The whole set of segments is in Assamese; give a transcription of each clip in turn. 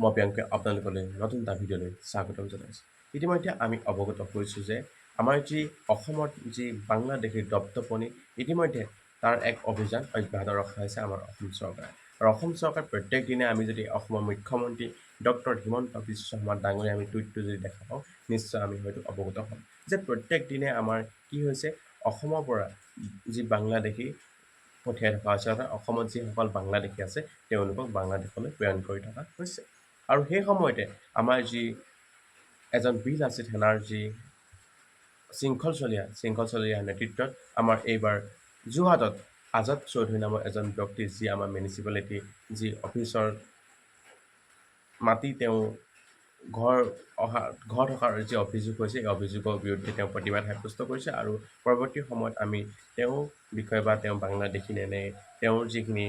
মই প্ৰিয়ংকে আপোনালোকলৈ নতুন এটা ভিডিঅ'লৈ স্বাগতম জনাইছোঁ। ইতিমধ্যে আমি অৱগত হৈছোঁ যে আমাৰ যি অসমত যি বাংলাদেশী দপদপনি ইতিমধ্যে তাৰ এক অভিযান অব্যাহত ৰখা হৈছে আমাৰ অসম চৰকাৰে। আৰু অসম চৰকাৰ প্ৰত্যেক দিনে আমি যদি অসমৰ মুখ্যমন্ত্ৰী ডক্টৰ হিমন্ত বিশ্ব শৰ্মা ডাঙৰীয়া আমি টুইটটো যদি দেখা পাওঁ, নিশ্চয় আমি হয়তো অৱগত হ'ম যে প্ৰত্যেক দিনে আমাৰ কি হৈছে অসমৰ পৰা যি বাংলাদেশী পঠিয়াই থকা হৈছে, অৰ্থাৎ অসমত যিসকল বাংলাদেশী আছে তেওঁলোকক বাংলাদেশলৈ প্ৰেৰণ কৰি থকা হৈছে। আৰু সেই সময়তে আমাৰ যি এজন বীৰ লাচিত সেনাৰ যি শৃংখলচলীয়া নেতৃত্বত আমাৰ এইবাৰ যোৰহাটত আজাদ চৌধুৰী নামৰ এজন ব্যক্তি যি আমাৰ মিউনিচিপালিটি যি অফিচৰ মাটি তেওঁ ঘৰ থকাৰ যি অভিযোগ হৈছে এই অভিযোগৰ বিৰুদ্ধে তেওঁ প্ৰতিবাদ সাব্যস্ত কৰিছে। আৰু পৰৱৰ্তী সময়ত আমি তেওঁৰ বিষয়ে বা তেওঁ বাংলাদেশী নে তেওঁৰ যিখিনি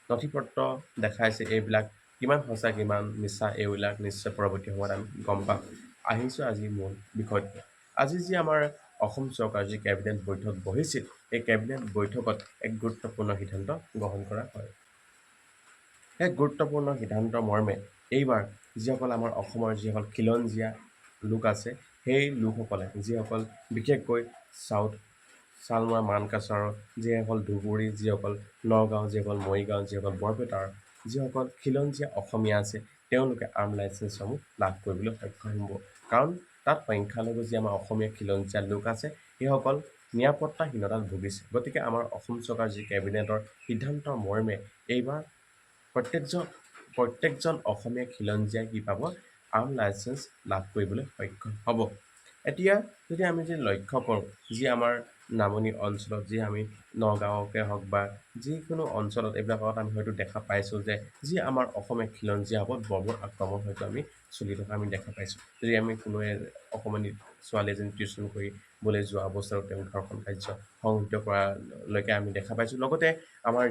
নথি-পত্ৰ দেখাইছে এইবিলাক কিমান সঁচা কিমান মিছা এইবিলাক নিশ্চয় পৰৱৰ্তী সময়ত আমি গম পাম। আহিছোঁ আজি মূল বিষয়টো। আজি যি আমাৰ অসম চৰকাৰ যি কেবিনেট বৈঠক বহিছিল, এই কেবিনেট বৈঠকত এক গুৰুত্বপূৰ্ণ সিদ্ধান্ত গ্ৰহণ কৰা হয়। এক গুৰুত্বপূৰ্ণ সিদ্ধান্তৰ মৰ্মে এইবাৰ যিসকল আমাৰ অসমৰ যিসকল খিলঞ্জীয়া লোক আছে, সেই লোকসকলে যিসকল বিশেষকৈ শালমৰা মানকাছাৰৰ, যিসকল ধুবুৰী, যিসকল নগাঁও, যিসকল মৰিগাঁও, যিসকল বৰপেটাৰ যিসকল খিলঞ্জীয়া অসমীয়া আছে, তেওঁলোকে আৰ্ম লাইচেঞ্চসমূহ লাভ কৰিবলৈ সক্ষম হ'ব। কাৰণ তাত সংখ্যালঘু যি আমাৰ অসমীয়া খিলঞ্জীয়া লোক আছে, সেইসকল নিৰাপত্তাহীনতাত ভুগিছে। গতিকে আমাৰ অসম চৰকাৰ যি কেবিনেটৰ সিদ্ধান্তৰ মৰ্মে এইবাৰ প্ৰত্যেকজন অসমীয়া খিলঞ্জীয়াই কি পাব? আৰ্ম লাইচেঞ্চ লাভ কৰিবলৈ সক্ষম হ'ব। এতিয়া যদি আমি লক্ষ্য কৰোঁ, যি আমাৰ নামনি অঞ্চলত যি আমি নগাঁৱকে হওক বা যিকোনো অঞ্চলত এইবিলাকত আমি হয়তো দেখা পাইছোঁ যে যি আমাৰ অসমীয়া খিলঞ্জীয়া ওপৰত বৰ্বৰ আক্ৰমণ হয়তো আমি চলি থকা আমি দেখা পাইছোঁ। যদি আমি কোনোৱে অকণমানি ছোৱালী এজনী টিউশ্যন কৰিবলৈ যোৱা অৱস্থাত তেওঁ ধৰ্ষণ কাৰ্য সংঘটিত কৰালৈকে আমি দেখা পাইছোঁ। লগতে আমাৰ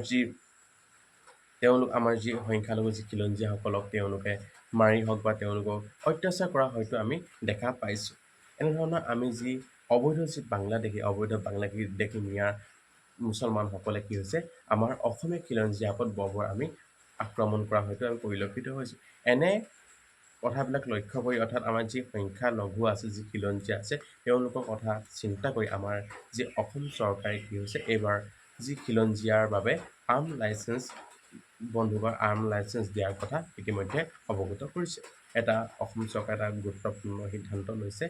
যি সংখ্যালঘু যি খিলঞ্জীয়াসকলক তেওঁলোকে মাৰি হওক বা তেওঁলোকক অত্যাচাৰ কৰা হয়তো আমি দেখা পাইছোঁ। এনেধৰণৰ আমি যি অবৈধ বাংলাদেশী মিয়া মুছলমানসকলে কি হৈছে আমাৰ অসমীয়া খিলঞ্জীয়াৰ ওপৰত বৰ্বৰ আমি আক্ৰমণ কৰা হয়তো আমি পৰিলক্ষিত হৈছোঁ। এনে কথাবিলাক লক্ষ্য কৰি, অৰ্থাৎ আমাৰ যি সংখ্যালঘু আছে, যি খিলঞ্জীয়া আছে, তেওঁলোকৰ কথা চিন্তা কৰি আমাৰ যি অসম চৰকাৰে কি হৈছে এইবাৰ যি খিলঞ্জীয়াৰ বাবে বন্দুকৰ আৰ্ম লাইচেঞ্চ দিয়াৰ কথা ইতিমধ্যে অৱগত কৰিছে। অসম চৰকাৰে এটা গুৰুত্বপূৰ্ণ সিদ্ধান্ত লৈছে,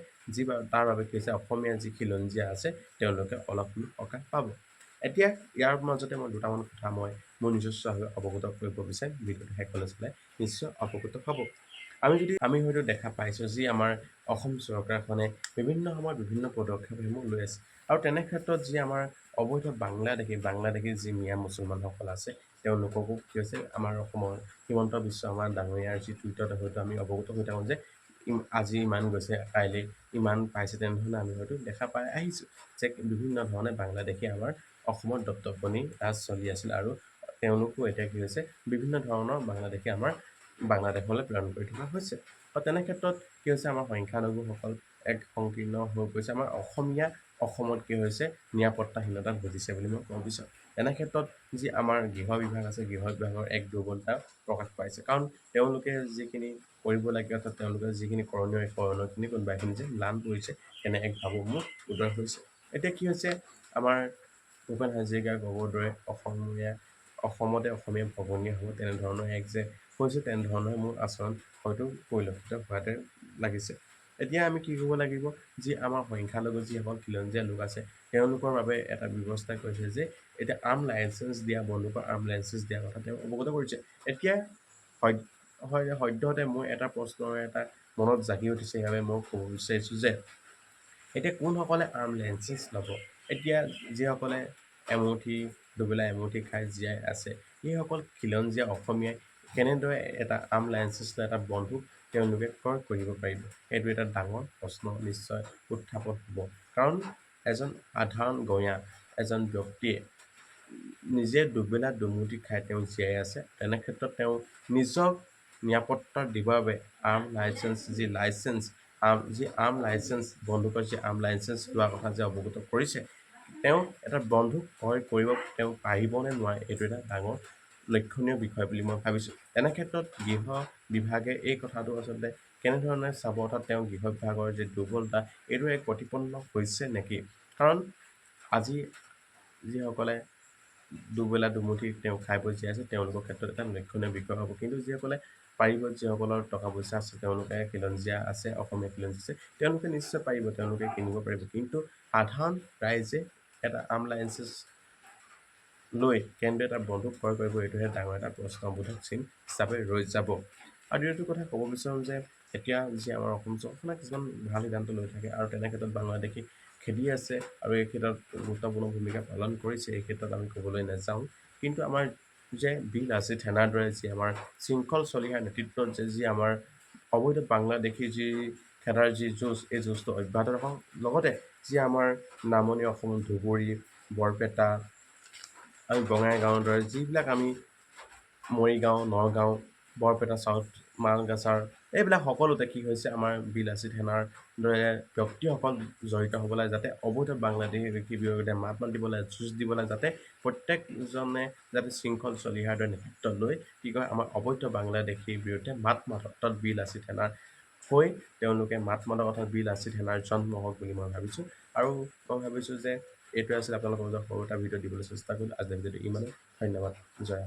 তাৰ বাবে কি হৈছে অসমীয়া যি খিলঞ্জীয়া আছে তেওঁলোকে অলপ সকাহ পাব। এতিয়া ইয়াৰ মাজতে মই দুটামান কথা মোৰ নিজস্বভাৱে অৱগত কৰিব বিচাৰিম। ভিডিঅ'টো শেষলৈ চালে নিশ্চয় অৱগত হ'ব। আমি হয়তো দেখা পাইছোঁ যি আমাৰ অসম চৰকাৰখনে বিভিন্ন সময়ত বিভিন্ন পদক্ষেপসমূহ লৈ আছে। আৰু তেনে ক্ষেত্ৰত যি আমাৰ অবৈধ বাংলাদেশী যি মিয়া মুছলমানসকল আছে, তেওঁলোককো কি হৈছে আমাৰ অসমৰ হিমন্ত বিশ্ব শৰ্মা ডাঙৰীয়াৰ যি টুইটত হয়তো আমি অৱগত হৈ থাকোঁ যে আজি ইমান গৈছে, কাইলৈ ইমান পাইছে, তেনেধৰণে আমি হয়তো দেখা পাই আহিছোঁ যে বিভিন্ন ধৰণে বাংলাদেশী আমাৰ অসমত দপদপনি ৰাজ চলি আছিল। আৰু তেওঁলোকো এতিয়া কি হৈছে বিভিন্ন ধৰণৰ বাংলাদেশী আমাৰ বাংলাদেশলৈ প্ৰেৰণ কৰি থকা হৈছে। আৰু তেনে ক্ষেত্ৰত কি হৈছে আমাৰ সংখ্যালঘুসকল এক সংকীৰ্ণ হৈ পৰিছে। আমাৰ অসমত কি হৈছে নিৰাপত্তাহীনতাত ভুগিছে বুলি মই ক'ব বিচাৰোঁ। এনে ক্ষেত্ৰত যি আমাৰ গৃহ বিভাগ আছে, গৃহ বিভাগৰ এক দুৰ্বলতা প্ৰকাশ পাইছে। কাৰণ তেওঁলোকে যিখিনি কৰিব লাগে, অৰ্থাৎ তেওঁলোকে যিখিনি কৰণীয় এই কৰণীয়খিনি কোনোবাখিনি যে ম্লান পৰিছে, তেনে এক ভাবো মোৰ উদয় হৈছে। এতিয়া কি হৈছে আমাৰ ভূপেন হাজৰিকা ক'বৰ দৰে অসমতে অসমীয়া ভগনীয়া হ'ব, তেনেধৰণৰ এক যে হৈছে, তেনেধৰণৰ মোৰ আচৰণ হয়তো পৰিলক্ষিত হোৱাতে লাগিছে। এতিয়া আমি কি কৰিব লাগিব, যি আমাৰ সংখ্যালঘু যিসকল খিলঞ্জীয়া লোক আছে, তেওঁলোকৰ বাবে এটা ব্যৱস্থা কৰিছে যে এতিয়া বন্দুকৰ আৰ্ম লাইচেঞ্চ দিয়া কথা তেওঁ অৱগত কৰিছে। এতিয়া সদ্যহতে মোৰ এটা প্ৰশ্নৰ এটা মনত জাগি উঠিছে, সেইবাবে মই ক'ব বিচাৰিছোঁ যে এতিয়া কোনসকলে আৰ্ম লাইচেঞ্চ ল'ব? এতিয়া যিসকলে দুবেলা এমুঠি খাই জীয়াই আছে, সেইসকল খিলঞ্জীয়া অসমীয়াই কেনেদৰে এটা আৰ্ম লাইচেঞ্চ লৈ এটা বন্দুক তেওঁলোকে ক্ৰয় কৰিব পাৰিব? সেইটো এটা ডাঙৰ প্ৰশ্ন নিশ্চয় উত্থাপন হ'ব। কাৰণ এজন সাধাৰণ গঞা এজন ব্যক্তিয়ে নিজে দুবেলা দুমুঠি খাই তেওঁ জীয়াই আছে, তেনে ক্ষেত্ৰত তেওঁ নিজক নিৰাপত্তা দিবৰ বাবে বন্দুকৰ যি আৰ্ম লাইচেঞ্চ লোৱাৰ কথা যে অৱগত কৰিছে, তেওঁ এটা বন্দুক ক্ৰয় কৰিব তেওঁ পাৰিব নে নোৱাৰে, এইটো এটা ডাঙৰ লক্ষণীয় বিষয় বুলি মই ভাবিছোঁ। তেনে ক্ষেত্ৰত গৃহ বিভাগে এই কথাটো আচলতে কেনেধৰণে চাব, অৰ্থাৎ তেওঁ গৃহ বিভাগৰ যি দুৰ্বলতা এইটো এক প্ৰতিপন্ন হৈছে নেকি? কাৰণ আজি যিসকলে দুবেলা দুমুঠি তেওঁ খাই বৈ জীয়াই আছে তেওঁলোকৰ ক্ষেত্ৰত এটা লক্ষণীয় বিষয় হ'ব, কিন্তু যিসকলে পাৰিব, যিসকলৰ টকা পইচা আছে, তেওঁলোকে খিলঞ্জীয়া আছে, অসমীয়া খিলঞ্জীয়া আছে, তেওঁলোকে নিশ্চয় পাৰিব, তেওঁলোকে কিনিব পাৰিব। কিন্তু সাধাৰণ ৰাইজে এটা আমলাইঞ্চেছ লৈ কেন্দ্ৰই এটা বন্ধুক ক্ৰয় কৰিব, এইটোহে ডাঙৰ এটা প্ৰশ্নবোধক চিন হিচাপে ৰৈ যাব। আৰু দ্বিতীয়টো কথা ক'ব বিচাৰোঁ যে এতিয়া যি আমাৰ অসম চৰকাৰে কিছুমান ভাল সিদ্ধান্ত লৈ থাকে, আৰু তেনে ক্ষেত্ৰত বাংলাদেশী খেদি আছে আৰু এই ক্ষেত্ৰত গুৰুত্বপূৰ্ণ ভূমিকা পালন কৰিছে, এই ক্ষেত্ৰত আমি ক'বলৈ নাযাওঁ। কিন্তু আমাৰ যে বি লাচিত সেনাৰ দৰে যি আমাৰ শৃংখল চলিহাৰ নেতৃত্বত যি আমাৰ অবৈধ বাংলাদেশী যি খেদাৰ যি যুঁজ, এই যুঁজটো অব্যাহত ৰাখক। লগতে যি আমাৰ নামনি অসম, ধুবুৰী, বৰপেটা আৰু বঙাইগাঁৱৰ দৰে যিবিলাক আমি মৰিগাঁও, নগাঁও, বৰপেটা চাউথ, মানগাছাৰ, এইবিলাক সকলোতে কি হৈছে, আমাৰ বি লাচিত সেনাৰ দৰে ব্যক্তিসকল জড়িত হ'ব লাগে, যাতে অবৈধ বাংলাদেশীৰ বিৰুদ্ধে মাত মাতিবলৈ, যুঁজ দিবলৈ, যাতে প্ৰত্যেকজনে যাতে শৃংখল চলিহাৰ দৰে নেতৃত্ব লৈ কি কয়, আমাৰ অবৈধ বাংলাদেশীৰ বিৰুদ্ধে মাত মাতক, অৰ্থাৎ বি লাচিত সেনাৰ হৈ তেওঁলোকে মাত মাতক, অৰ্থাৎ বি লাচিত সেনাৰ জন্ম হওক বুলি মই ভাবিছোঁ। আৰু মই ভাবিছোঁ যে এইটোৱে আছিলে আপোনালোকৰ মাজত সৰু এটা ভিডিঅ' দিবলৈ চেষ্টা কৰিলোঁ। আজিৰ ভিডিঅ'টো ইমানেই। ধন্যবাদ। জয়